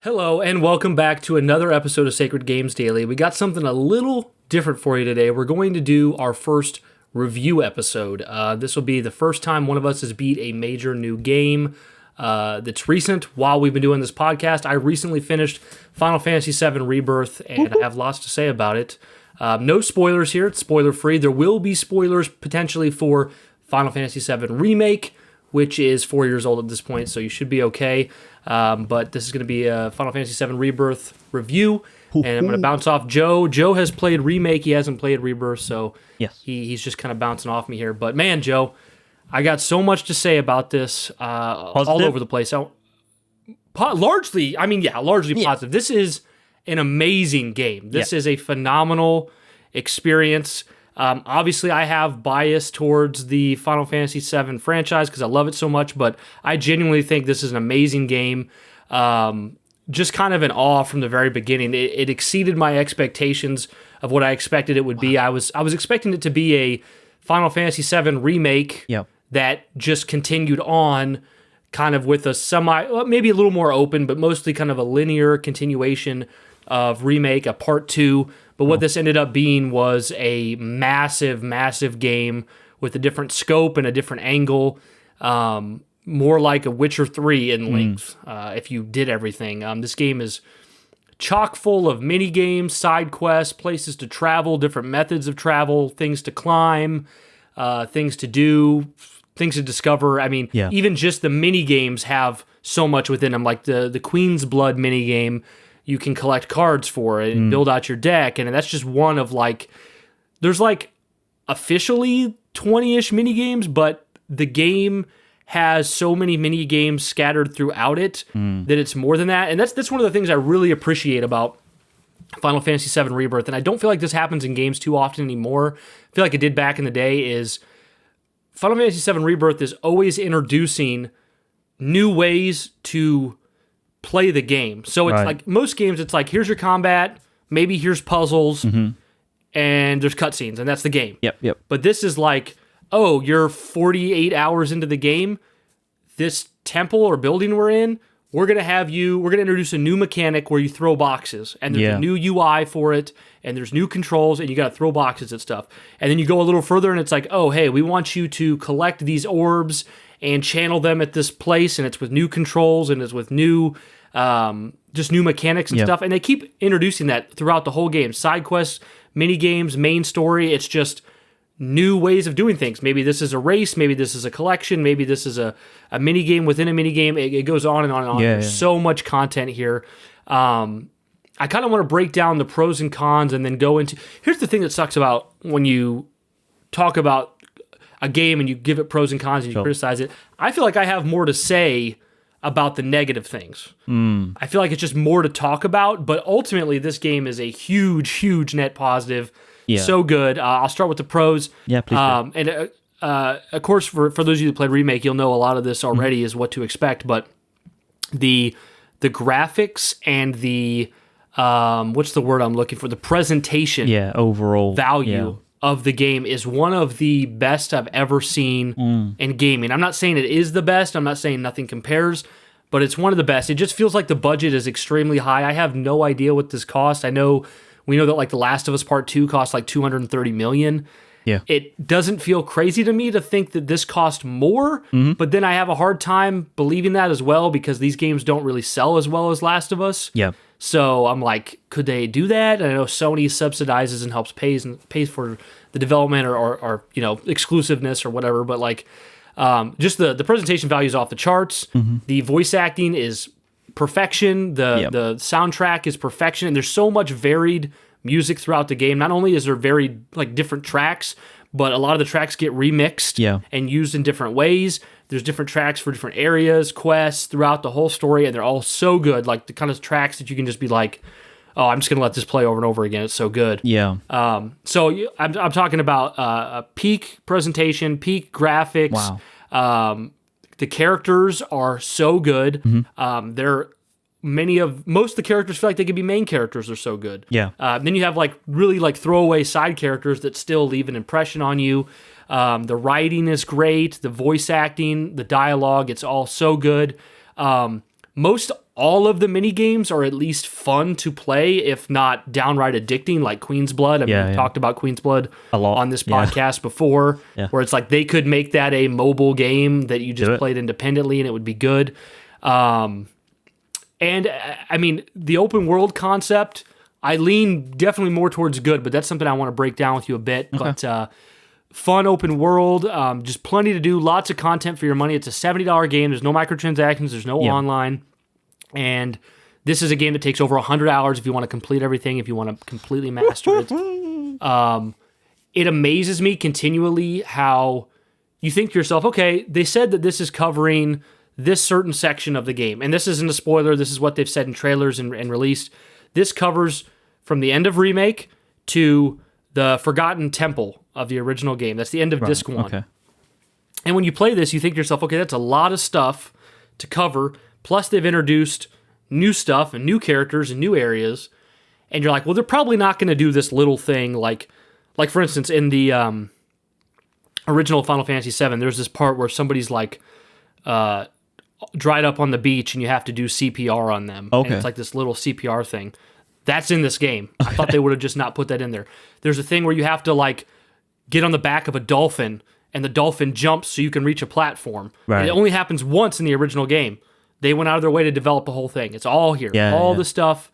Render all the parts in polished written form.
Hello, and welcome back to another episode of Sacred Games Daily. We got something a little different for you today. We're going to do our first review episode. This will be the first time one of us has beat a major new game that's recent. While we've been doing this podcast, I recently finished Final Fantasy VII Rebirth, and I have lots to say about it. No spoilers here. It's spoiler-free. There will be spoilers potentially for Final Fantasy VII Remake, which is 4 years old at this point, so you should be okay. But this is going to be a Final Fantasy VII Rebirth review, and I'm going to bounce off Joe. Joe has played Remake. He hasn't played Rebirth, so yes. he's just kind of bouncing off me here. But man, Joe, I got so much to say about this all over the place. Largely positive. This is an amazing game. This is a phenomenal experience. Obviously, I have bias towards the Final Fantasy VII franchise because I love it so much, but I genuinely think this is an amazing game. Just kind of in awe from the very beginning. It exceeded my expectations of what I expected it would be. I was expecting it to be a Final Fantasy VII remake that just continued on kind of with a maybe a little more open, but mostly kind of a linear continuation of Remake, a part 2. But what this ended up being was a massive, massive game with a different scope and a different angle, more like a Witcher 3 in length, if you did everything. This game is chock full of mini-games, side quests, places to travel, different methods of travel, things to climb, things to do, things to discover. I mean, even just the mini-games have so much within them, like the Queen's Blood mini-game. You can collect cards for it and build out your deck. And that's just one of there's officially 20-ish minigames, but the game has so many minigames scattered throughout it that it's more than that. And that's one of the things I really appreciate about Final Fantasy VII Rebirth. And I don't feel like this happens in games too often anymore. I feel like it did back in the day is Final Fantasy VII Rebirth is always introducing new ways to play the game. So it's like most games, it's like, here's your combat, maybe here's puzzles, and there's cutscenes, and that's the game. Yep. But this is like, oh, you're 48 hours into the game, this temple or building we're in, we're going to introduce a new mechanic where you throw boxes, and there's a new UI for it, and there's new controls, and you got to throw boxes at stuff. And then you go a little further, and it's like, oh, hey, we want you to collect these orbs and channel them at this place, and it's with new controls, and it's with new, just new mechanics and stuff. And they keep introducing that throughout the whole game. Side quests, mini games, main story. It's just new ways of doing things. Maybe this is a race. Maybe this is a collection. Maybe this is a mini game within a mini game. It goes on and on and on. There's so much content here. I kind of want to break down the pros and cons and then go into. Here's the thing that sucks about when you talk about a game and you give it pros and cons and you criticize it. I feel like I have more to say about the negative things. I feel like it's just more to talk about, but ultimately this game is a huge, huge net positive. So good. I'll start with the pros. Yeah, please do. And of course, for those of you that played Remake, you'll know a lot of this already is what to expect, but the graphics and the, what's the word I'm looking for? The presentation. Overall value of the game is one of the best I've ever seen in gaming. I'm not saying it is the best. I'm not saying nothing compares, but it's one of the best. It just feels like the budget is extremely high. I have no idea what this cost. We know that The Last of Us Part 2 cost $230 million. Yeah. It doesn't feel crazy to me to think that this cost more, but then I have a hard time believing that as well because these games don't really sell as well as Last of Us. Yeah. So I'm like, could they do that? I know Sony subsidizes and helps pays for the development or exclusiveness or whatever, but just the presentation value is off the charts. The voice acting is perfection. The soundtrack is perfection, and there's so much varied music throughout the game. Not only is there varied different tracks, but a lot of the tracks get remixed and used in different ways. There's different tracks for different areas, quests throughout the whole story, and they're all so good. Like the kind of tracks that you can just be like, oh, I'm just going to let this play over and over again. It's so good. Yeah. So I'm talking about a peak presentation, peak graphics. Wow. The characters are so good. Most of the characters feel like they could be main characters. They're so good. Yeah. Then you have really throwaway side characters that still leave an impression on you. The writing is great. The voice acting, the dialogue, it's all so good. most all of the mini games are at least fun to play, if not downright addicting, like Queen's Blood. I mean, we talked about Queen's Blood a lot on this podcast before, where it's like they could make that a mobile game that you just played independently and it would be good. And I mean, the open world concept, I lean definitely more towards good, but that's something I want to break down with you a bit. Okay. But fun open world, just plenty to do, lots of content for your money. It's a $70 game. There's no microtransactions. There's no online. And this is a game that takes over 100 hours if you want to complete everything, if you want to completely master it. It amazes me continually how you think to yourself, okay, they said that this is covering this certain section of the game. And this isn't a spoiler. This is what they've said in trailers and released. This covers from the end of Remake to the Forgotten Temple of the original game. That's the end of Disc 1. Okay. And when you play this, you think to yourself, okay, that's a lot of stuff to cover. Plus, they've introduced new stuff and new characters and new areas. And you're like, well, they're probably not going to do this little thing like for instance, in the original Final Fantasy VII, there's this part where somebody's like dried up on the beach and you have to do CPR on them. Okay. And it's like this little CPR thing. That's in this game. I thought they would have just not put that in there. There's a thing where you have to like get on the back of a dolphin and the dolphin jumps so you can reach a platform. Right. And it only happens once in the original game. They went out of their way to develop the whole thing. It's all here. All the stuff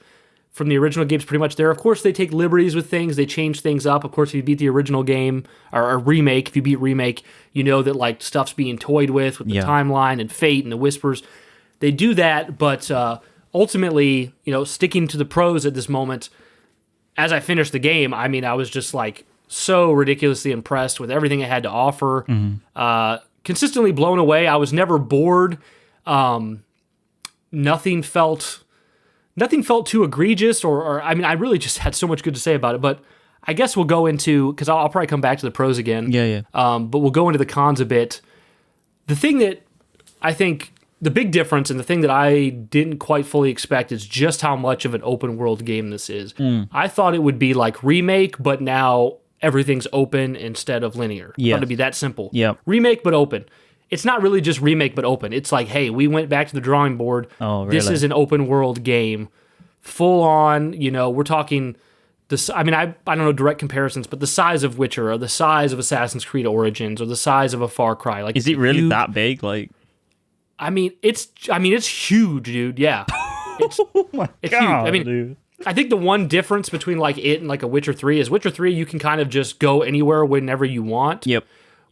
from the original game's pretty much there. Of course, they take liberties with things. They change things up. Of course, if you beat the original game, or Remake, if you beat Remake, you know that like stuff's being toyed with the timeline and fate and the whispers. They do that, but ultimately, you know, sticking to the pros at this moment, as I finished the game, I mean, I was just like so ridiculously impressed with everything it had to offer. Consistently blown away. I was never bored. Nothing felt too egregious, or I mean, I really just had so much good to say about it. But I guess we'll go into, because I'll probably come back to the pros again. But we'll go into the cons a bit. The thing that I think the big difference, and the thing that I didn't quite fully expect, is just how much of an open world game this is. I thought it would be like Remake, but now everything's open instead of linear. I thought it'd be that simple. Remake, but open. It's not really just Remake, but open. It's like, hey, we went back to the drawing board. Oh, really? This is an open world game. Full on, you know, we're talking this. I mean, I don't know direct comparisons, but the size of Witcher, or the size of Assassin's Creed Origins, or the size of a Far Cry. Like, is it really that big? Like, I mean, it's huge, dude. Yeah. It's God, huge. I mean, dude. I think the one difference between like it and like a Witcher 3 is Witcher 3, you can kind of just go anywhere whenever you want.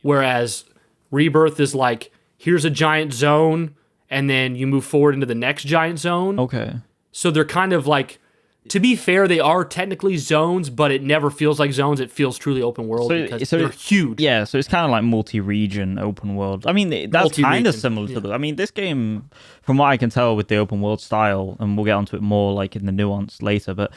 Whereas Rebirth is like, here's a giant zone, and then you move forward into the next giant zone. Okay. So they're kind of like, to be fair, they are technically zones, but it never feels like zones. It feels truly open world because they're huge. Yeah, so it's kind of like multi-region open world. I mean, that's kind of similar to I mean, this game, from what I can tell with the open world style, and we'll get onto it more like in the nuance later, but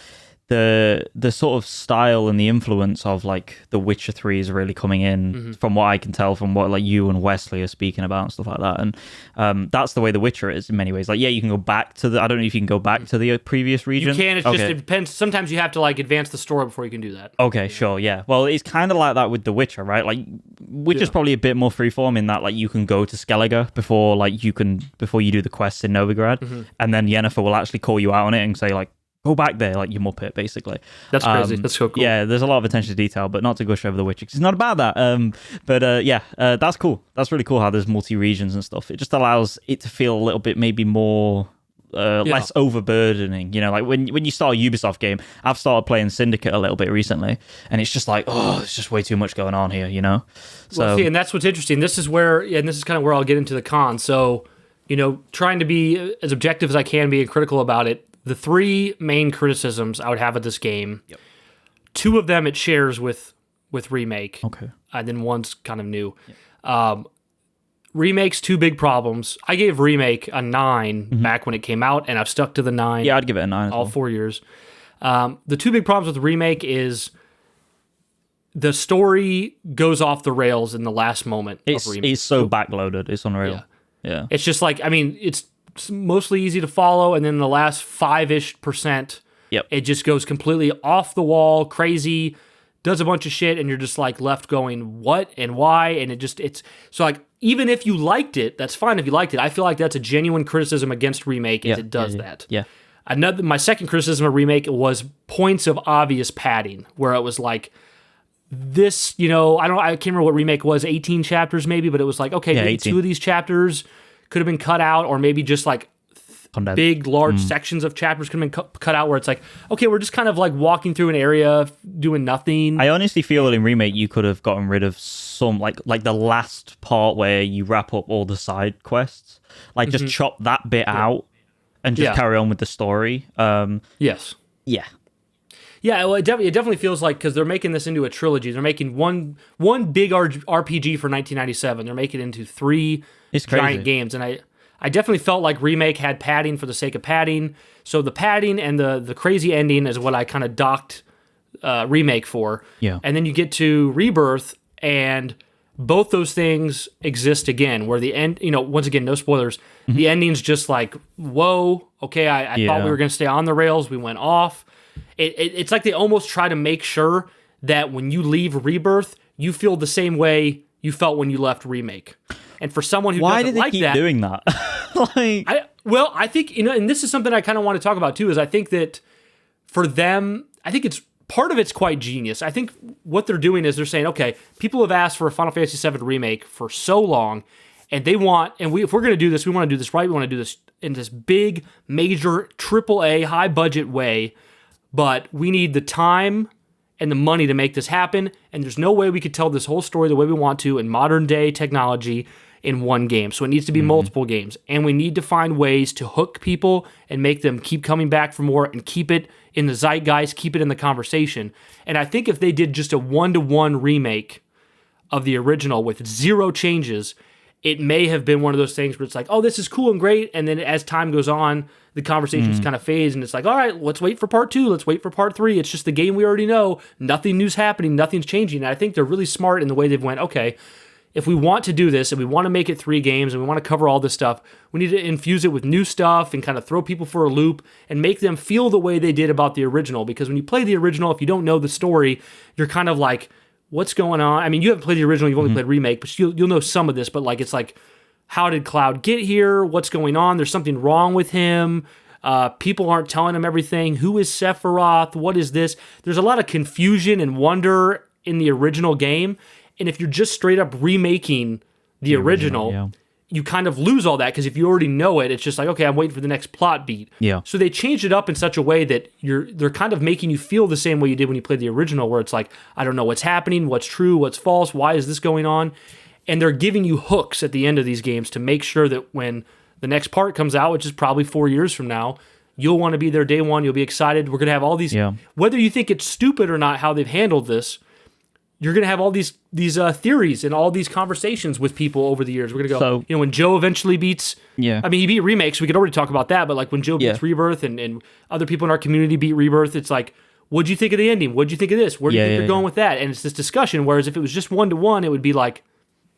the sort of style and the influence of like The Witcher 3 is really coming in, from what I can tell, from what like you and Wesley are speaking about and stuff like that. And that's the way The Witcher is in many ways. Like, yeah, you can go back to I don't know if you can go back to the previous region. You can. It's just, it depends. Sometimes you have to like advance the story before you can do that. Okay, sure, yeah. Well, it's kind of like that with The Witcher, right? Like, Witcher's probably a bit more freeform in that like you can go to Skellige before you do the quests in Novigrad, and then Yennefer will actually call you out on it and say like, go back there, like you Muppet, basically. That's crazy. That's so cool. Yeah, there's a lot of attention to detail, but not to gush over The Witcher, 'cause it's not about that. That's cool. That's really cool how there's multi-regions and stuff. It just allows it to feel a little bit maybe more less overburdening. You know, like when you start a Ubisoft game, I've started playing Syndicate a little bit recently, and it's just like, oh, it's just way too much going on here, you know? So, well, see, and that's what's interesting. This is kind of where I'll get into the cons. So, you know, trying to be as objective as I can be and critical about it, the three main criticisms I would have of this game, two of them it shares with Remake. Okay. And then one's kind of new. Remake's two big problems. I gave Remake a 9 back when it came out, and I've stuck to the 9. Yeah, I'd give it a 9 all 4 years. The two big problems with Remake is the story goes off the rails in the last moment of Remake. It's so backloaded. It's unreal. Yeah. It's just like, I mean, it's mostly easy to follow, and then the last 5-ish%, it just goes completely off the wall, crazy. does a bunch of shit, and you're just like left going, what and why? And it's so like, even if you liked it, that's fine if you liked it. I feel like that's a genuine criticism against Remake if it does that. Yeah. My second criticism of Remake was points of obvious padding, where it was like, this, I can't remember what Remake was, 18 chapters maybe, but it was like, okay, maybe 18. 2 of these chapters could have been cut out, or maybe just like big, large sections of chapters could have been cut out, where it's like, okay, we're just kind of like walking through an area doing nothing. I honestly feel that in Remake you could have gotten rid of some, like the last part where you wrap up all the side quests, like just chop that bit out and just carry on with the story. Yes. Yeah. Yeah, well, it definitely feels like, because they're making this into a trilogy. They're making one big RPG for 1997. They're making it into 3 giant games, and I definitely felt like Remake had padding for the sake of padding. So the padding and the crazy ending is what I kind of docked Remake for. Yeah. And then you get to Rebirth, and both those things exist again, where the end, once again, no spoilers, the ending's just like, whoa, okay, I thought we were going to stay on the rails, we went off. It's like they almost try to make sure that when you leave Rebirth, you feel the same way you felt when you left Remake. And for someone who doesn't like that... Why do they keep doing that? I think, and this is something I kind of want to talk about too, is I think that for them, I think part of it's quite genius. I think what they're doing is they're saying, okay, people have asked for a Final Fantasy VII Remake for so long, and if we're going to do this, we want to do this right, we want to do this in this big, major, AAA, high-budget way, but we need the time and the money to make this happen, and there's no way we could tell this whole story the way we want to in modern-day technology in one game. So it needs to be multiple games, and we need to find ways to hook people and make them keep coming back for more and keep it in the zeitgeist, keep it in the conversation. And I think if they did just a 1-to-1 remake of the original with 0 changes, it may have been one of those things where it's like, oh, this is cool and great, and then as time goes on, the conversations kind of phase, and it's like, all right, let's wait for part 2, let's wait for part 3. It's just the game we already know. Nothing new's happening, nothing's changing. And I think they're really smart in the way they've went, okay, if we want to do this and we want to make it 3 games and we want to cover all this stuff, we need to infuse it with new stuff and kind of throw people for a loop and make them feel the way they did about the original. Because when you play the original, if you don't know the story, you're kind of like, what's going on? I mean, you haven't played the original, you've only played Remake, but you'll know some of this, but like, it's like, how did Cloud get here? What's going on? There's something wrong with him. People aren't telling him everything. Who is Sephiroth? What is this? There's a lot of confusion and wonder in the original game. And if you're just straight up remaking the original, you kind of lose all that, because if you already know it, it's just like, okay, I'm waiting for the next plot beat. Yeah. So they changed it up in such a way that they're kind of making you feel the same way you did when you played the original, where it's like, I don't know what's happening, what's true, what's false, why is this going on? And they're giving you hooks at the end of these games to make sure that when the next part comes out, which is probably 4 years from now, you'll want to be there day one, you'll be excited. We're going to have all these, whether you think it's stupid or not how they've handled this, you're going to have all these theories and all these conversations with people over the years. We're going to go, when Joe eventually beats, I mean, he beat Remake, so we could already talk about that, but like when Joe beats Rebirth and other people in our community beat Rebirth, it's like, what'd you think of the ending? What'd you think of this? Where do you think they're going with that? And it's this discussion, whereas if it was just 1-to-1, it would be like,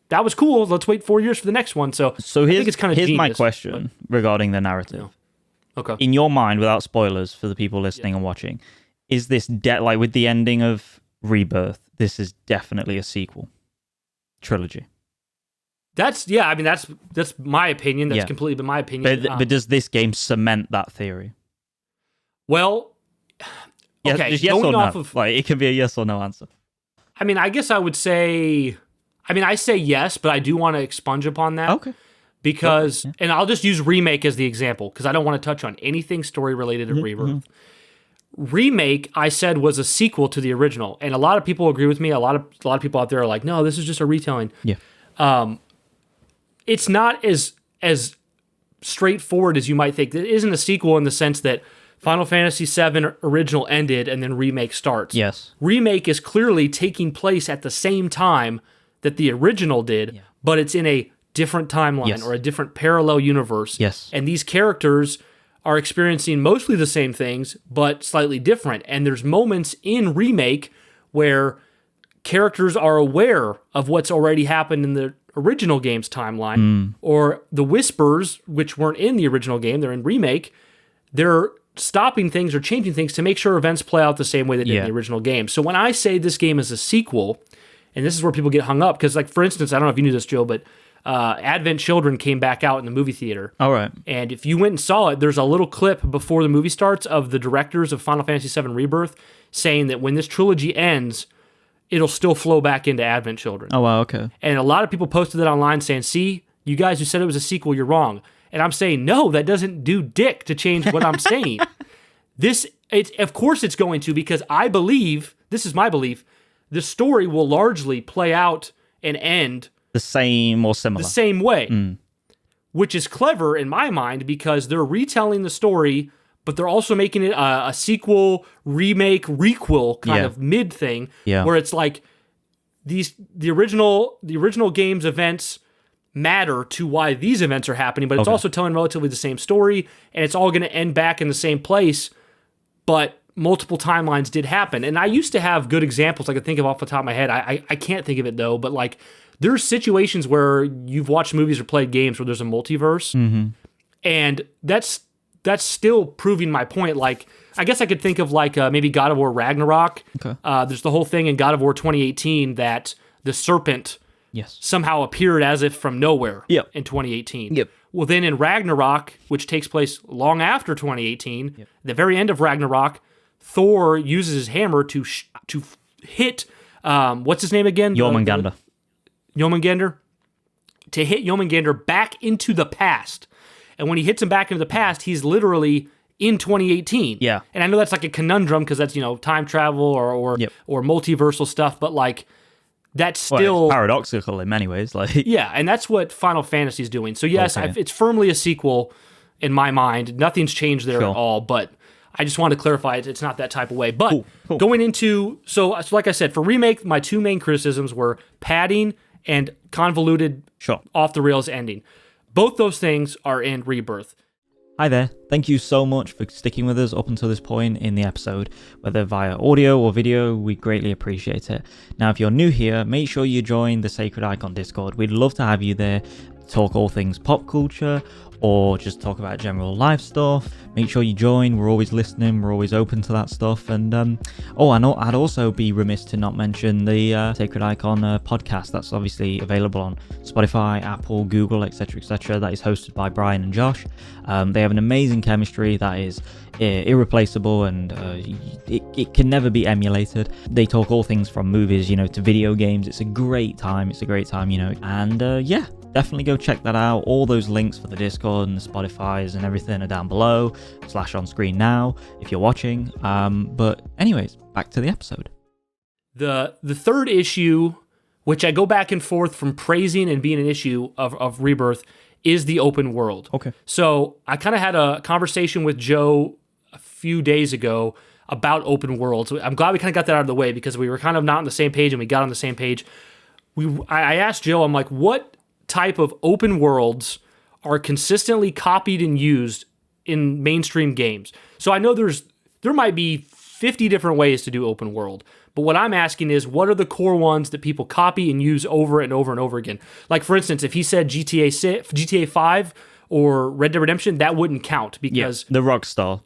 that was cool, let's wait 4 years for the next one. So I think it's kind of here's my question regarding the narrative. Okay. In your mind, without spoilers for the people listening and watching, is this like with the ending of Rebirth, this is definitely a sequel trilogy? That's my opinion. That's completely been my opinion. But does this game cement that theory? Well, okay. Just yes or no. Like, it can be a yes or no answer. I mean, I guess I would say, I say yes, but I do want to expunge upon that. Okay. Because, and I'll just use Remake as the example, because I don't want to touch on anything story related to Rebirth. Remake, I said, was a sequel to the original, and a lot of people agree with me. A lot of people out there are like, no, this is just a retelling. Yeah. It's not as straightforward as you might think. It isn't a sequel in the sense that Final Fantasy VII original ended and then Remake starts. Yes. Remake is clearly taking place at the same time that the original did, but it's in a different timeline or a different parallel universe. Yes. And these characters are experiencing mostly the same things, but slightly different. And there's moments in Remake where characters are aware of what's already happened in the original game's timeline, or the Whispers, which weren't in the original game, they're in Remake, they're stopping things or changing things to make sure events play out the same way they did in the original game. So when I say this game is a sequel, and this is where people get hung up, because, like, for instance, I don't know if you knew this, Joe, but Advent Children came back out in the movie theater. All right. And if you went and saw it, there's a little clip before the movie starts of the directors of Final Fantasy VII Rebirth saying that when this trilogy ends, it'll still flow back into Advent Children. Oh, wow, okay. And a lot of people posted that online saying, see, you guys who said it was a sequel, you're wrong. And I'm saying, no, that doesn't do dick to change what I'm saying. Of course it's going to, because I believe, this is my belief, the story will largely play out and end the same or similar. The same way. Which is clever in my mind, because they're retelling the story, but they're also making it a sequel, remake, requel kind of mid thing, where it's like the original game's events matter to why these events are happening, but it's also telling relatively the same story, and it's all going to end back in the same place, but multiple timelines did happen. And I used to have good examples I could think of off the top of my head. I can't think of it, though, but like there's situations where you've watched movies or played games where there's a multiverse, and that's still proving my point. Like, I guess I could think of like maybe God of War Ragnarok. Okay. There's the whole thing in God of War 2018 that the serpent somehow appeared as if from nowhere in 2018. Well, then in Ragnarok, which takes place long after 2018, the very end of Ragnarok, Thor uses his hammer to hit, what's his name again? Jormungandr. Jormungandr. To hit Jormungandr back into the past. And when he hits him back into the past, he's literally in 2018. Yeah. And I know that's like a conundrum because that's, time travel or multiversal stuff, but like that's still it's paradoxical in many ways. Like and that's what Final Fantasy is doing. So yes, it's firmly a sequel in my mind. Nothing's changed there at all, but I just wanted to clarify it's not that type of way. But going into so like I said, for Remake, my two main criticisms were padding and convoluted off the rails ending. Both those things are in Rebirth. Hi there. Thank you so much for sticking with us up until this point in the episode. Whether via audio or video, we greatly appreciate it. Now, if you're new here, make sure you join the Sacred Icon Discord. We'd love to have you there to talk all things pop culture or just talk about general life stuff. Make sure you join. We're always listening. We're always open to that stuff. And I'd also be remiss to not mention the Sacred Icon podcast. That's obviously available on Spotify, Apple, Google, etc., etc. That is hosted by Bryan and Josh. They have an amazing chemistry that is irreplaceable, and it can never be emulated. They talk all things from movies, to video games. It's a great time. And definitely go check that out. All those links for the Discord and the Spotify's and everything are down below / on screen now if you're watching. But anyways, back to the episode. The third issue, which I go back and forth from praising and being an issue of Rebirth, is the open world. Okay. So I kind of had a conversation with Joe a few days ago about open worlds. I'm glad we kind of got that out of the way because we were kind of not on the same page, and we got on the same page. I asked Joe, I'm like, what type of open worlds are consistently copied and used in mainstream games? So I know there might be 50 different ways to do open world, but what I'm asking is, what are the core ones that people copy and use over and over and over again? Like, for instance, if he said GTA 5 or Red Dead Redemption, that wouldn't count because the Rockstar.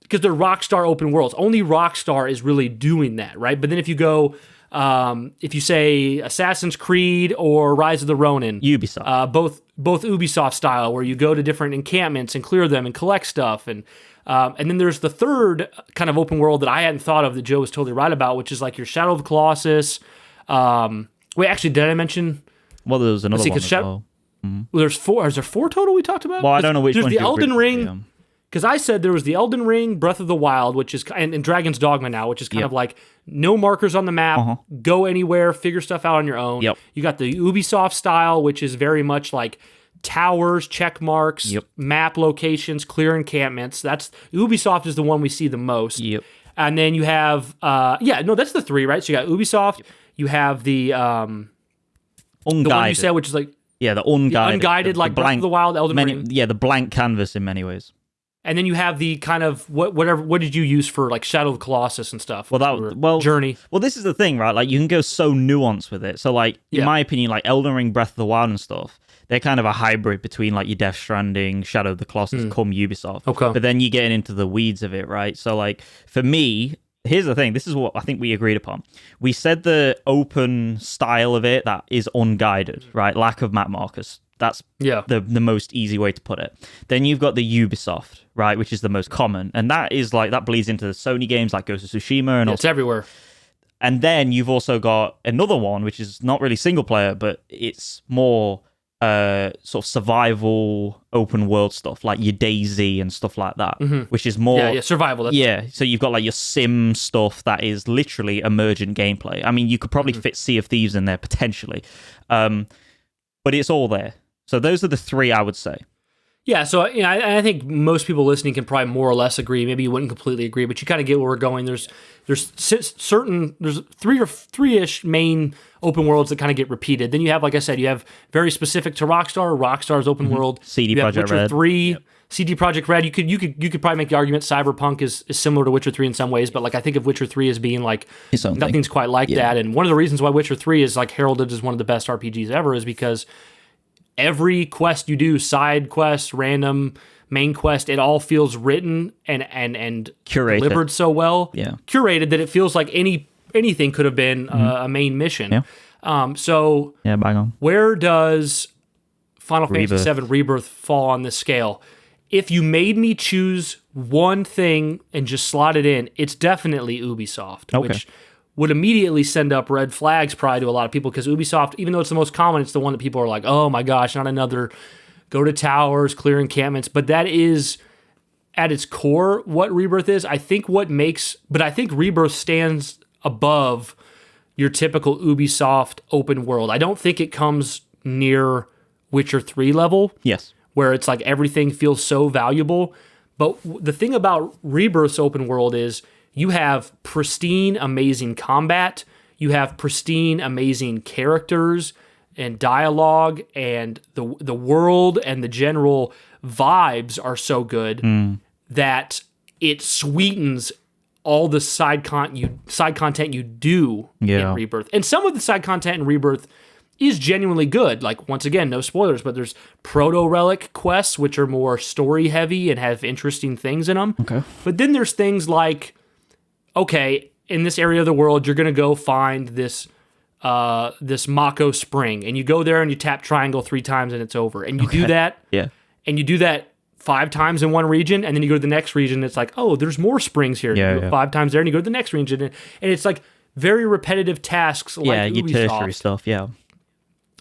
Because they're Rockstar open worlds. Only Rockstar is really doing that, right? But then if you go, if you say Assassin's Creed or Rise of the Ronin, Ubisoft, both Ubisoft style, where you go to different encampments and clear them and collect stuff, and then there's the third kind of open world that I hadn't thought of that Joe was totally right about, which is like your Shadow of the Colossus. Wait, actually, did I mention? Well, there was another one as well. Well, there's four. Is there four total we talked about? Well, I don't know which one. There's the Elden Ring. Because I said there was the Elden Ring, Breath of the Wild, which is and Dragon's Dogma now, which is kind of like no markers on the map, go anywhere, figure stuff out on your own. You got the Ubisoft style, which is very much like towers, check marks, map locations, clear encampments. That's Ubisoft is the one we see the most. And then you have that's the three, right? So you got Ubisoft, you have the Unguided. The one you said, which is like the unguided, like Breath of the Wild, Elden Ring. The blank canvas in many ways. And then you have the kind of what did you use for like Shadow of the Colossus and stuff? Journey. Well, this is the thing, right? Like you can go so nuanced with it. So like in my opinion, like Elden Ring, Breath of the Wild and stuff, they're kind of a hybrid between like your Death Stranding, Shadow of the Colossus, come Ubisoft. Okay. But then you get into the weeds of it, right? So like for me, here's the thing. This is what I think we agreed upon. We said the open style of it that is unguided, right? Lack of map markers. That's the most easy way to put it. Then you've got the Ubisoft, right, which is the most common, and that bleeds into the Sony games like Ghost of Tsushima and it's everywhere. And then you've also got another one which is not really single player, but it's more sort of survival open world stuff like your DayZ and stuff like that, which is more survival. So you've got like your sim stuff that is literally emergent gameplay. I mean, you could probably fit Sea of Thieves in there potentially, but it's all there. So those are the three I would say. Yeah, so I think most people listening can probably more or less agree. Maybe you wouldn't completely agree, but you kind of get where we're going. There's three-ish main open worlds that kind of get repeated. Then you have, like I said, you have very specific to Rockstar. Rockstar's open world. CD Projekt Red. 3, CD Projekt Red. You could probably make the argument Cyberpunk is similar to Witcher 3 in some ways, but like I think of Witcher 3 as being like nothing's quite like that. And one of the reasons why Witcher 3 is like heralded as one of the best RPGs ever is because every quest you do, side quest, random, main quest, it all feels written and curated, delivered so well, curated that it feels like anything could have been a main mission. Bang on. Where does Final Fantasy VII Rebirth fall on this scale? If you made me choose one thing and just slot it in, it's definitely Ubisoft, which would immediately send up red flags probably to a lot of people because Ubisoft, even though it's the most common, it's the one that people are like, oh my gosh, not another go to towers, clear encampments. But that is at its core what Rebirth is. I think Rebirth stands above your typical Ubisoft open world. I don't think it comes near Witcher 3 level. Yes. Where it's like everything feels so valuable. But the thing about Rebirth's open world is you have pristine, amazing combat. You have pristine, amazing characters and dialogue, and the world and the general vibes are so good that it sweetens all the side content you do in Rebirth. And some of the side content in Rebirth is genuinely good. Like, once again, no spoilers, but there's proto-relic quests, which are more story-heavy and have interesting things in them. Okay. But then there's things like, okay, in this area of the world, you're going to go find this Mako spring, and you go there and you tap triangle 3 times and it's over. And you do that, and you do that 5 times in one region, and then you go to the next region, and it's like, oh, there's more springs here. You go 5 times there, and you go to the next region, and it's like very repetitive tasks like Ubisoft. Tertiary stuff,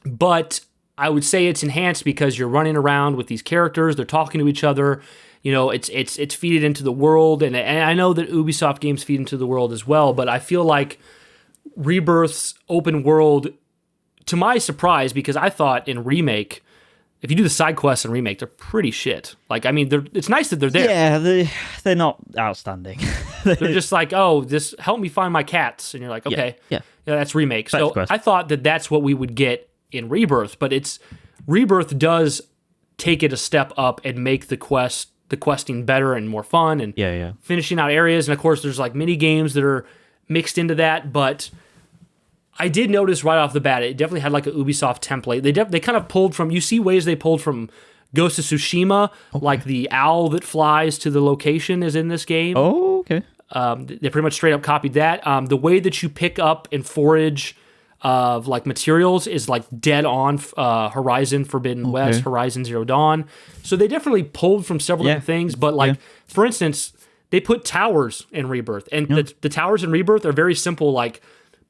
But I would say it's enhanced because you're running around with these characters, they're talking to each other. You know, it's feeded into the world, and I know that Ubisoft games feed into the world as well, but I feel like Rebirth's open world, to my surprise, because I thought in Remake, if you do the side quests in Remake, they're pretty shit. Like, I mean, it's nice that they're there. Yeah, they're not outstanding. They're just like, oh, this help me find my cats, and you're like, okay, that's Remake. So I thought that that's what we would get in Rebirth, but Rebirth does take it a step up and make the questing better and more fun, and finishing out areas. And of course, there's like mini games that are mixed into that. But I did notice right off the bat, it definitely had like a Ubisoft template. They kind of pulled from. You see ways they pulled from Ghost of Tsushima, like the owl that flies to the location is in this game. Oh, okay. They pretty much straight up copied that. The way that you pick up and forage of like materials is like dead on Horizon Forbidden West, Horizon Zero Dawn. So they definitely pulled from several different things. But like, for instance, they put towers in Rebirth, and the towers in Rebirth are very simple, like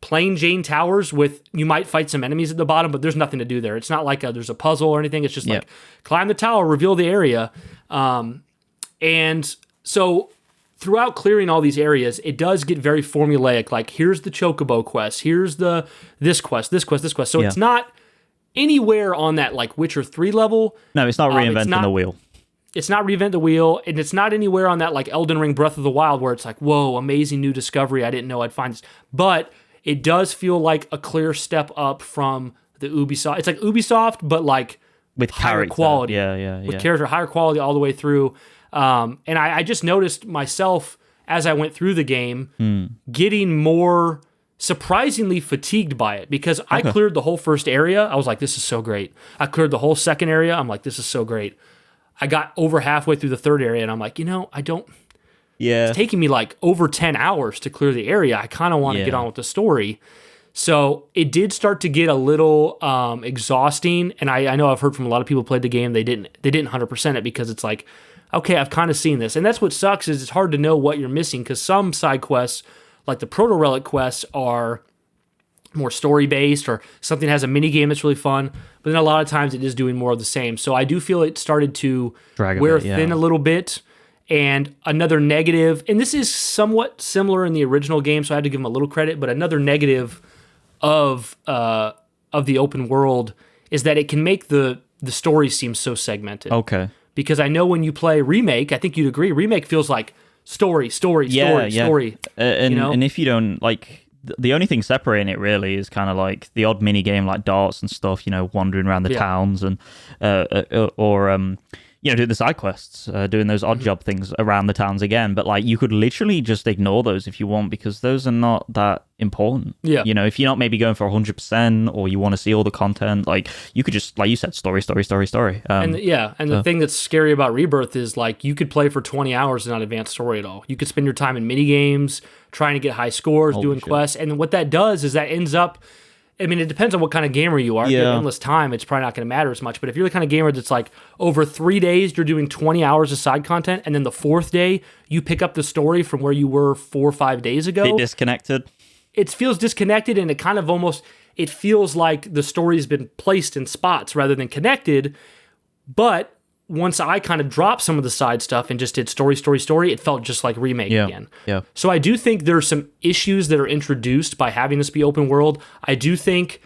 plain Jane towers with, you might fight some enemies at the bottom, but there's nothing to do there. It's not like there's a puzzle or anything. It's just like climb the tower, reveal the area. And so throughout clearing all these areas, it does get very formulaic. Like, here's the Chocobo quest, here's this quest. So it's not anywhere on that like Witcher 3 level. No, it's not reinventing the wheel. It's not reinvent the wheel, and it's not anywhere on that like Elden Ring Breath of the Wild where it's like, whoa, amazing new discovery. I didn't know I'd find this. But it does feel like a clear step up from the Ubisoft. It's like Ubisoft, but like with higher quality. With character, higher quality all the way through. And I just noticed myself as I went through the game getting more surprisingly fatigued by it, because I cleared the whole first area. I was like, this is so great. I cleared the whole second area. I'm like, this is so great. I got over halfway through the third area, and I'm like, I don't... Yeah. It's taking me like over 10 hours to clear the area. I kind of want to get on with the story. So it did start to get a little exhausting, and I know I've heard from a lot of people who played the game, they didn't 100% it, because it's like, okay, I've kind of seen this. And that's what sucks, is it's hard to know what you're missing, because some side quests, like the Proto Relic quests, are more story-based, or something has a mini game that's really fun, but then a lot of times it is doing more of the same. So I do feel it started to wear thin a little bit. And another negative, and this is somewhat similar in the original game, so I had to give them a little credit, but another negative of the open world is that it can make the story seem so segmented. Okay. Because I know when you play Remake, I think you'd agree, Remake feels like story. And if you don't, like, the only thing separating it really is kind of like the odd mini game like darts and stuff, wandering around the towns, and doing the side quests, doing those odd job things around the towns again. But like, you could literally just ignore those if you want, because those are not that important. Yeah. If you're not maybe going for 100%, or you want to see all the content, like, you could just, like you said, story. The thing that's scary about Rebirth is, like, you could play for 20 hours and not advance story at all. You could spend your time in mini games, trying to get high scores, doing quests, and what that does is that ends up, I mean, it depends on what kind of gamer you are. If you have endless time, it's probably not going to matter as much. But if you're the kind of gamer that's like, over 3 days, you're doing 20 hours of side content, and then the fourth day, you pick up the story from where you were 4 or 5 days ago. Bit disconnected. It feels disconnected, and it kind of almost, it feels like the story's been placed in spots rather than connected. But once I kind of dropped some of the side stuff and just did story, it felt just like Remake again. Yeah. So I do think there's some issues that are introduced by having this be open world. I do think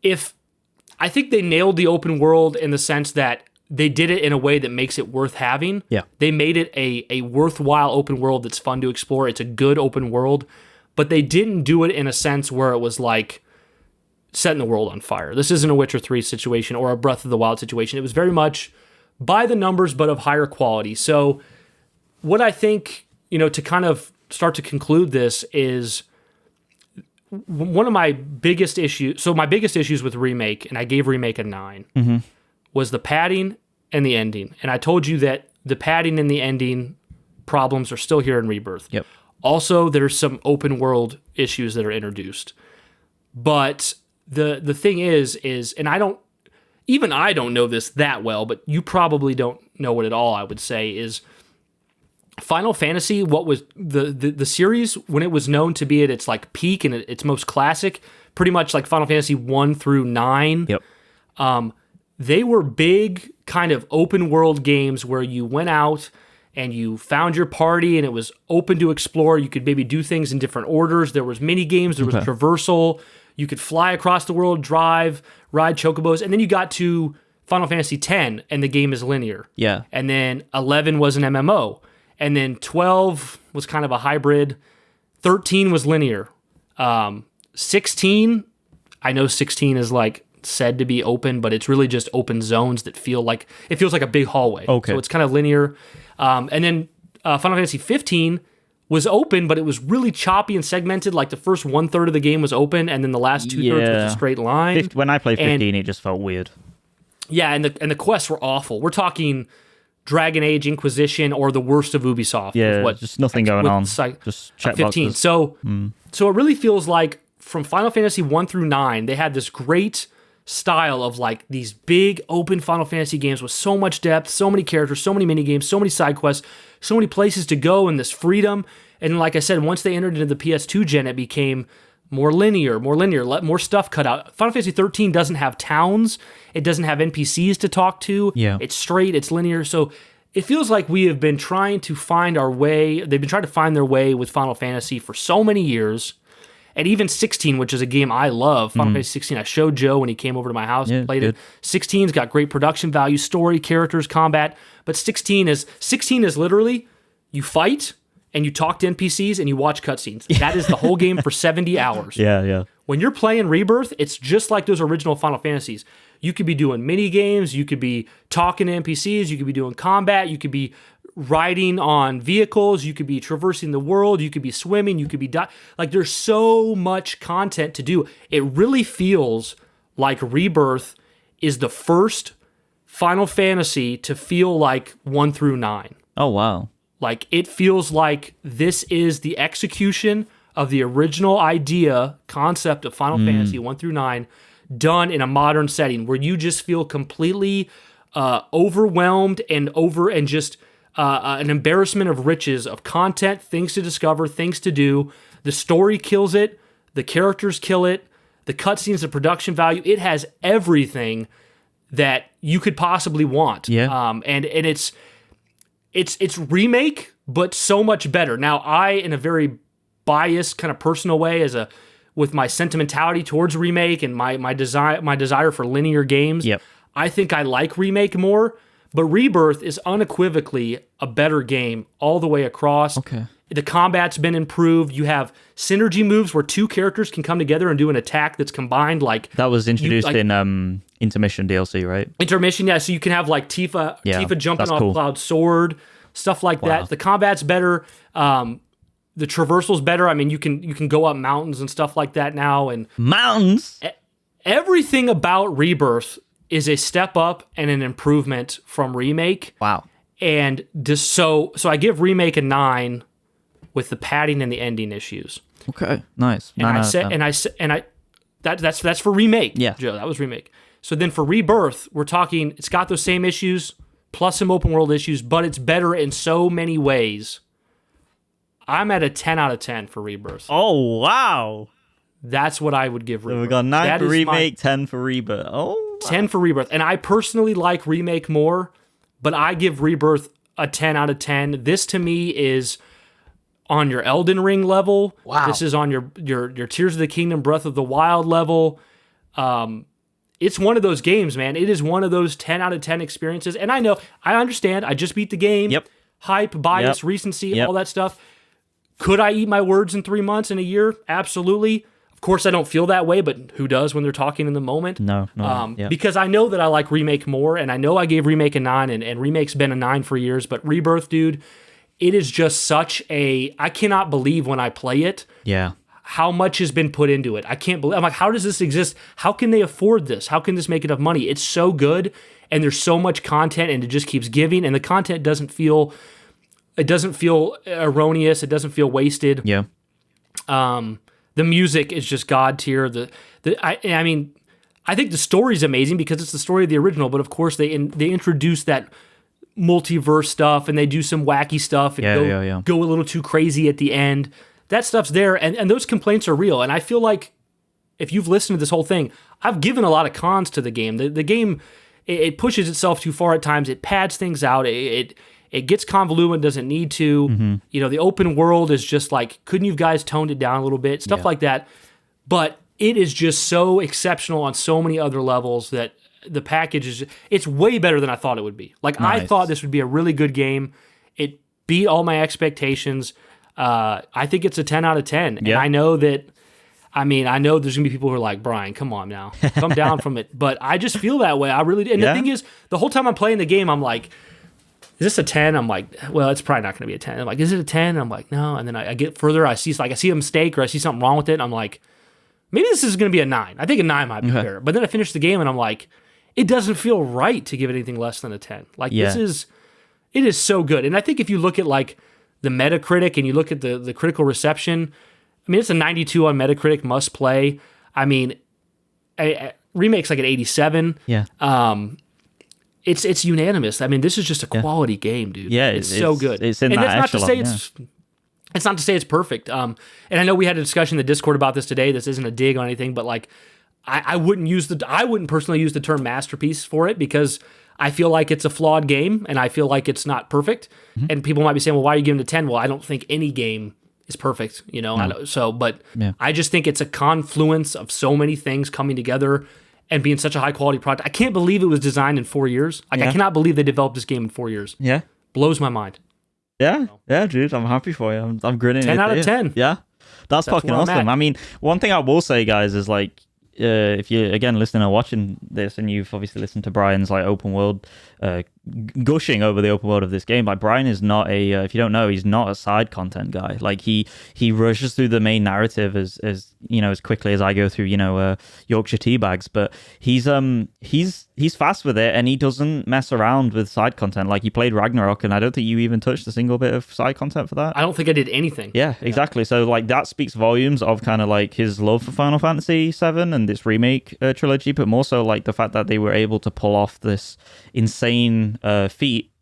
I think they nailed the open world in the sense that they did it in a way that makes it worth having. Yeah. They made it a worthwhile open world that's fun to explore. It's a good open world, but they didn't do it in a sense where it was like setting the world on fire. This isn't a Witcher 3 situation or a Breath of the Wild situation. It was very much by the numbers, but of higher quality. So what I think, to kind of start to conclude this is one of my biggest issues. So my biggest issues with Remake, and I gave Remake a 9, was the padding and the ending. And I told you that the padding and the ending problems are still here in Rebirth. Yep. Also, there's some open world issues that are introduced. But the thing is, and I don't know this that well, but you probably don't know it at all, I would say, is Final Fantasy, what was the series, when it was known to be at its like peak and its most classic, pretty much like Final Fantasy 1 through 9. Yep. They were big kind of open world games where you went out and you found your party and it was open to explore. You could maybe do things in different orders. There was mini games, there was traversal. You could fly across the world, drive, ride chocobos, and then you got to Final Fantasy X, and the game is linear. Yeah. And then 11 was an MMO. And then 12 was kind of a hybrid. 13 was linear. 16, I know 16 is like said to be open, but it's really just open zones that feels like a big hallway. Okay. So it's kind of linear. And then Final Fantasy 15 was open, but it was really choppy and segmented. Like the first 1/3 of the game was open, and then the last 2/3 was a straight line. When I played 15, it just felt weird. Yeah, and the quests were awful. We're talking Dragon Age Inquisition or the worst of Ubisoft. Yeah, just nothing going on. Just check 15. boxes. So it really feels like from Final Fantasy 1 through 9, they had this great style of like these big open Final Fantasy games with so much depth, so many characters, so many mini games, so many side quests, so many places to go, and this freedom. And like I said, once they entered into the PS2 gen, it became more linear, let more stuff cut out. Final Fantasy 13 doesn't have towns. It doesn't have NPCs to talk to. Yeah. It's straight, it's linear. So it feels like we have been trying to find our way. They've been trying to find their way with Final Fantasy for so many years. And even 16, which is a game I love, Final Fantasy 16, I showed Joe when he came over to my house and played it. 16's got great production value, story, characters, combat. But 16 is literally, you fight and you talk to NPCs and you watch cutscenes. That is the whole game for 70 hours. Yeah. When you're playing Rebirth, it's just like those original Final Fantasies. You could be doing mini games, you could be talking to NPCs, you could be doing combat, you could be riding on vehicles, you could be traversing the world, you could be swimming, you could be like there's so much content to do. It really feels like Rebirth is the first Final Fantasy to feel like 1 through 9. Oh wow. Like it feels like this is the execution of the original concept of Final Fantasy 1 through 9 done in a modern setting where you just feel completely overwhelmed and just an embarrassment of riches of content, things to discover, things to do. The story kills it. The characters kill it. The cutscenes, the production value. It has everything that you could possibly want. Yeah. And it's Remake, but so much better. Now, I, in a very biased kind of personal way, with my sentimentality towards Remake and my desire for linear games, yep. I think I like Remake more. But Rebirth is unequivocally a better game all the way across. Okay. The combat's been improved. You have synergy moves where 2 characters can come together and do an attack that's combined. Like that was introduced in Intermission DLC, right? Intermission, yeah. So you can have like Tifa jumping off Cloud's sword, stuff like that. The combat's better. The traversal's better. I mean, you can go up mountains and stuff like that now. And mountains. Everything about Rebirth is a step up and an improvement from Remake. Wow. And just so I give Remake a 9 with the padding and the ending issues. Okay, nice. That's for Remake. Yeah, Joe, that was Remake. So then for Rebirth, we're talking it's got those same issues plus some open world issues, but it's better in so many ways. I'm at a 10 out of 10 for Rebirth. Oh wow. That's what I would give Rebirth. So we got 9 for Remake, 10 for Rebirth. Oh, wow. 10 for Rebirth. And I personally like Remake more, but I give Rebirth a 10 out of 10. This to me is on your Elden Ring level. Wow. This is on your Tears of the Kingdom, Breath of the Wild level. It's one of those games, man. It is one of those 10 out of 10 experiences. And I understand. I just beat the game. Yep. Hype, bias, recency, all that stuff. Could I eat my words in 3 months, in a year? Absolutely. Of course, I don't feel that way, but who does when they're talking in the moment? No. Because I know that I like Remake more, and I know I gave Remake a 9, and Remake's been a 9 for years, but Rebirth, dude, it is just such a... I cannot believe when I play it how much has been put into it. I can't believe... I'm like, how does this exist? How can they afford this? How can this make enough money? It's so good, and there's so much content, and it just keeps giving, and the content doesn't feel... It doesn't feel erroneous. It doesn't feel wasted. Yeah. The music is just god tier. I mean, I think the story's amazing because it's the story of the original. But of course, they introduce that multiverse stuff and they do some wacky stuff and go a little too crazy at the end. That stuff's there, and those complaints are real. And I feel like if you've listened to this whole thing, I've given a lot of cons to the game. The game it pushes itself too far at times. It pads things out. It gets convoluted and doesn't need to. Mm-hmm. You know, the open world is just like, couldn't you guys toned it down a little bit? Stuff like that. But it is just so exceptional on so many other levels that the package it's way better than I thought it would be. Like, nice. I thought this would be a really good game. It beat all my expectations. I think it's a 10 out of 10. And I know that, I know there's going to be people who are like, Bryan, come on now. Come down from it. But I just feel that way. I really, and the thing is, the whole time I'm playing the game, I'm like, is this a 10? I'm like, well, it's probably not going to be a 10. I'm like, is it a 10? I'm like, no. And then I get further. I see a mistake or I see something wrong with it. And I'm like, maybe this is going to be a 9. I think a 9 might be fair. But then I finish the game and I'm like, it doesn't feel right to give it anything less than a 10. Like, it is so good. And I think if you look at like the Metacritic and you look at the critical reception, it's a 92 on Metacritic, must play. Remake's like an 87. Yeah. It's unanimous. This is just a quality game, dude. Yeah, it's so good. It's in and that that's echelon, it's not to say it's perfect. And I know we had a discussion in the Discord about this today. This isn't a dig on anything, but like I wouldn't personally use the term masterpiece for it because I feel like it's a flawed game and I feel like it's not perfect. Mm-hmm. And people might be saying, well, why are you giving it a 10? Well, I don't think any game is perfect, No. I just think it's a confluence of so many things coming together and being such a high quality product. I can't believe it was designed in 4 years. I cannot believe they developed this game in 4 years. Yeah. Blows my mind. Yeah. Yeah, dude. I'm happy for you. I'm grinning. 10 out of 10. Yeah. That's fucking awesome. One thing I will say, guys, is like, if you're again listening or watching this, and you've obviously listened to Bryan's like open world gushing over the open world of this game, like Bryan is not a if you don't know, he's not a side content guy. Like he rushes through the main narrative as you know, as quickly as I go through, you know, Yorkshire tea bags, but he's fast with it, and he doesn't mess around with side content. Like he played Ragnarok, and I don't think you even touched a single bit of side content for that. I don't think I did anything. Yeah, exactly. So like that speaks volumes of kind of like his love for Final Fantasy VII and this remake trilogy, but more so like the fact that they were able to pull off this insane feat,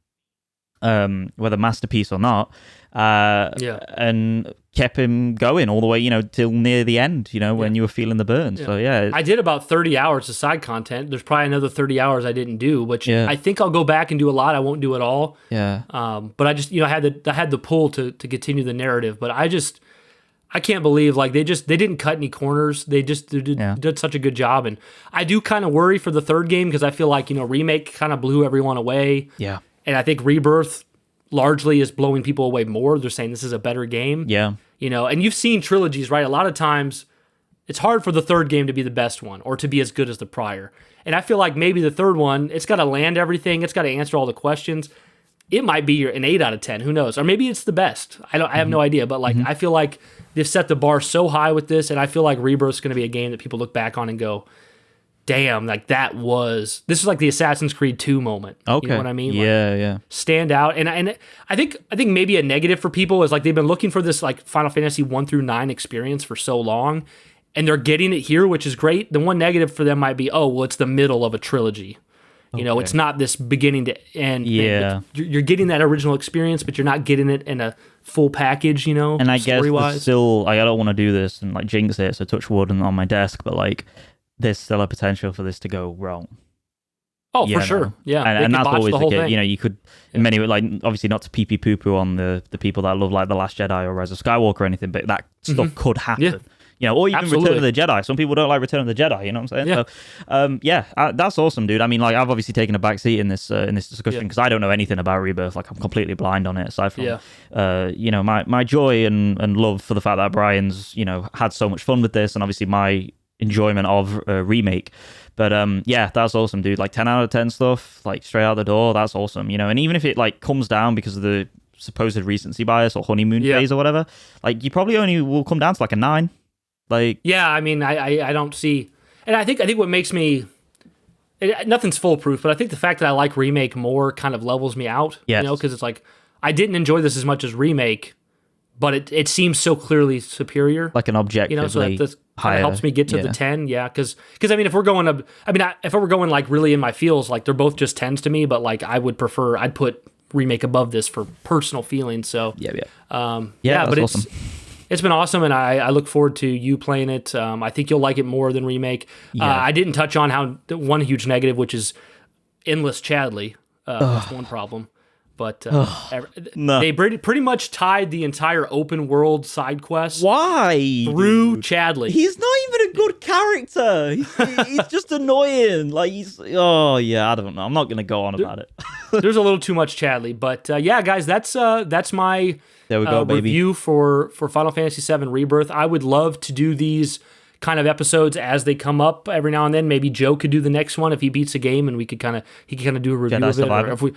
whether masterpiece or not, and kept him going all the way, you know, till near the end, you know, when you were feeling the burn. So yeah, I did about 30 hours of side content. There's probably another 30 hours I didn't do, which I think I'll go back and do a lot. I won't do it all. Yeah. But I just, you know, I had the pull to continue the narrative, but I can't believe like they didn't cut any corners. They just did such a good job, and I do kind of worry for the third game because I feel like, you know, Remake kind of blew everyone away. Yeah. And I think Rebirth largely is blowing people away more. They're saying this is a better game. Yeah. You know, and you've seen trilogies, right? A lot of times it's hard for the third game to be the best one or to be as good as the prior. And I feel like maybe the third one, it's got to land everything. It's got to answer all the questions. It might be an 8 out of 10. Who knows? Or maybe it's the best. I have no idea. But like, I feel like they've set the bar so high with this, and I feel like Rebirth's going to be a game that people look back on and go, damn, like this is like the Assassin's Creed 2 moment. Okay. You know what I mean? Yeah. Stand out. And I think maybe a negative for people is like they've been looking for this like Final Fantasy 1 through 9 experience for so long, and they're getting it here, which is great. The one negative for them might be, oh, well, it's the middle of a trilogy. You know, it's not this beginning to end. Yeah. You're getting that original experience, but you're not getting it in a full package, you know, and I guess story-wise. Still, like, I don't want to do this and like jinx it, so touch wood and on my desk, but like there's still a potential for this to go wrong. Oh, for sure. Yeah. And that's always the case. thing. You know, you could, in many ways, like, obviously not to pee poo poo on the people that love like The Last Jedi or Rise of Skywalker or anything, but that stuff could happen. Yeah. You know, or even Absolutely. Return of the Jedi. Some people don't like Return of the Jedi. You know what I'm saying? Yeah. So, that's awesome, dude. I mean, like, I've obviously taken a back seat in this discussion because I don't know anything about Rebirth. Like, I'm completely blind on it. Aside from, you know, my joy and love for the fact that Bryan's, you know, had so much fun with this, and obviously my enjoyment of Remake. But that's awesome, dude. Like 10 out of 10 stuff, like straight out the door. That's awesome. You know, and even if it like comes down because of the supposed recency bias or honeymoon phase or whatever, like you probably only will come down to like a 9. Like, yeah, I mean, I don't see, and I think what makes me, nothing's foolproof, but I think the fact that I like Remake more kind of levels me out. Yes. You know, because it's like I didn't enjoy this as much as Remake, but it seems so clearly superior. like an objectively, You know, so that kind higher, of helps me get to the 10. Yeah, because I mean, if we're going if I were going like really in my feels, like they're both just 10s to me, but like I'd put Remake above this for personal feelings. So but awesome. It's been awesome, and I look forward to you playing it. I think you'll like it more than Remake. I didn't touch on how one huge negative, which is endless Chadley. That's one problem. But they pretty much tied the entire open world side quest. Why? Through Chadley. He's not even a good character. He's just annoying. Like I don't know. I'm not gonna go on about it. There's a little too much Chadley, but guys, that's my there we go, baby. Review for Final Fantasy VII Rebirth. I would love to do these kind of episodes as they come up every now and then. Maybe Joe could do the next one if he beats a game, and he could kind of do a review Jedi of it. Survivor.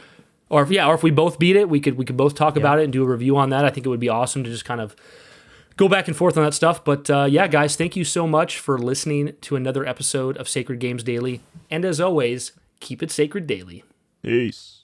Or if we both beat it, we could both talk about it and do a review on that. I think it would be awesome to just kind of go back and forth on that stuff. But guys, thank you so much for listening to another episode of Sacred Games Daily. And as always, keep it sacred daily. Peace.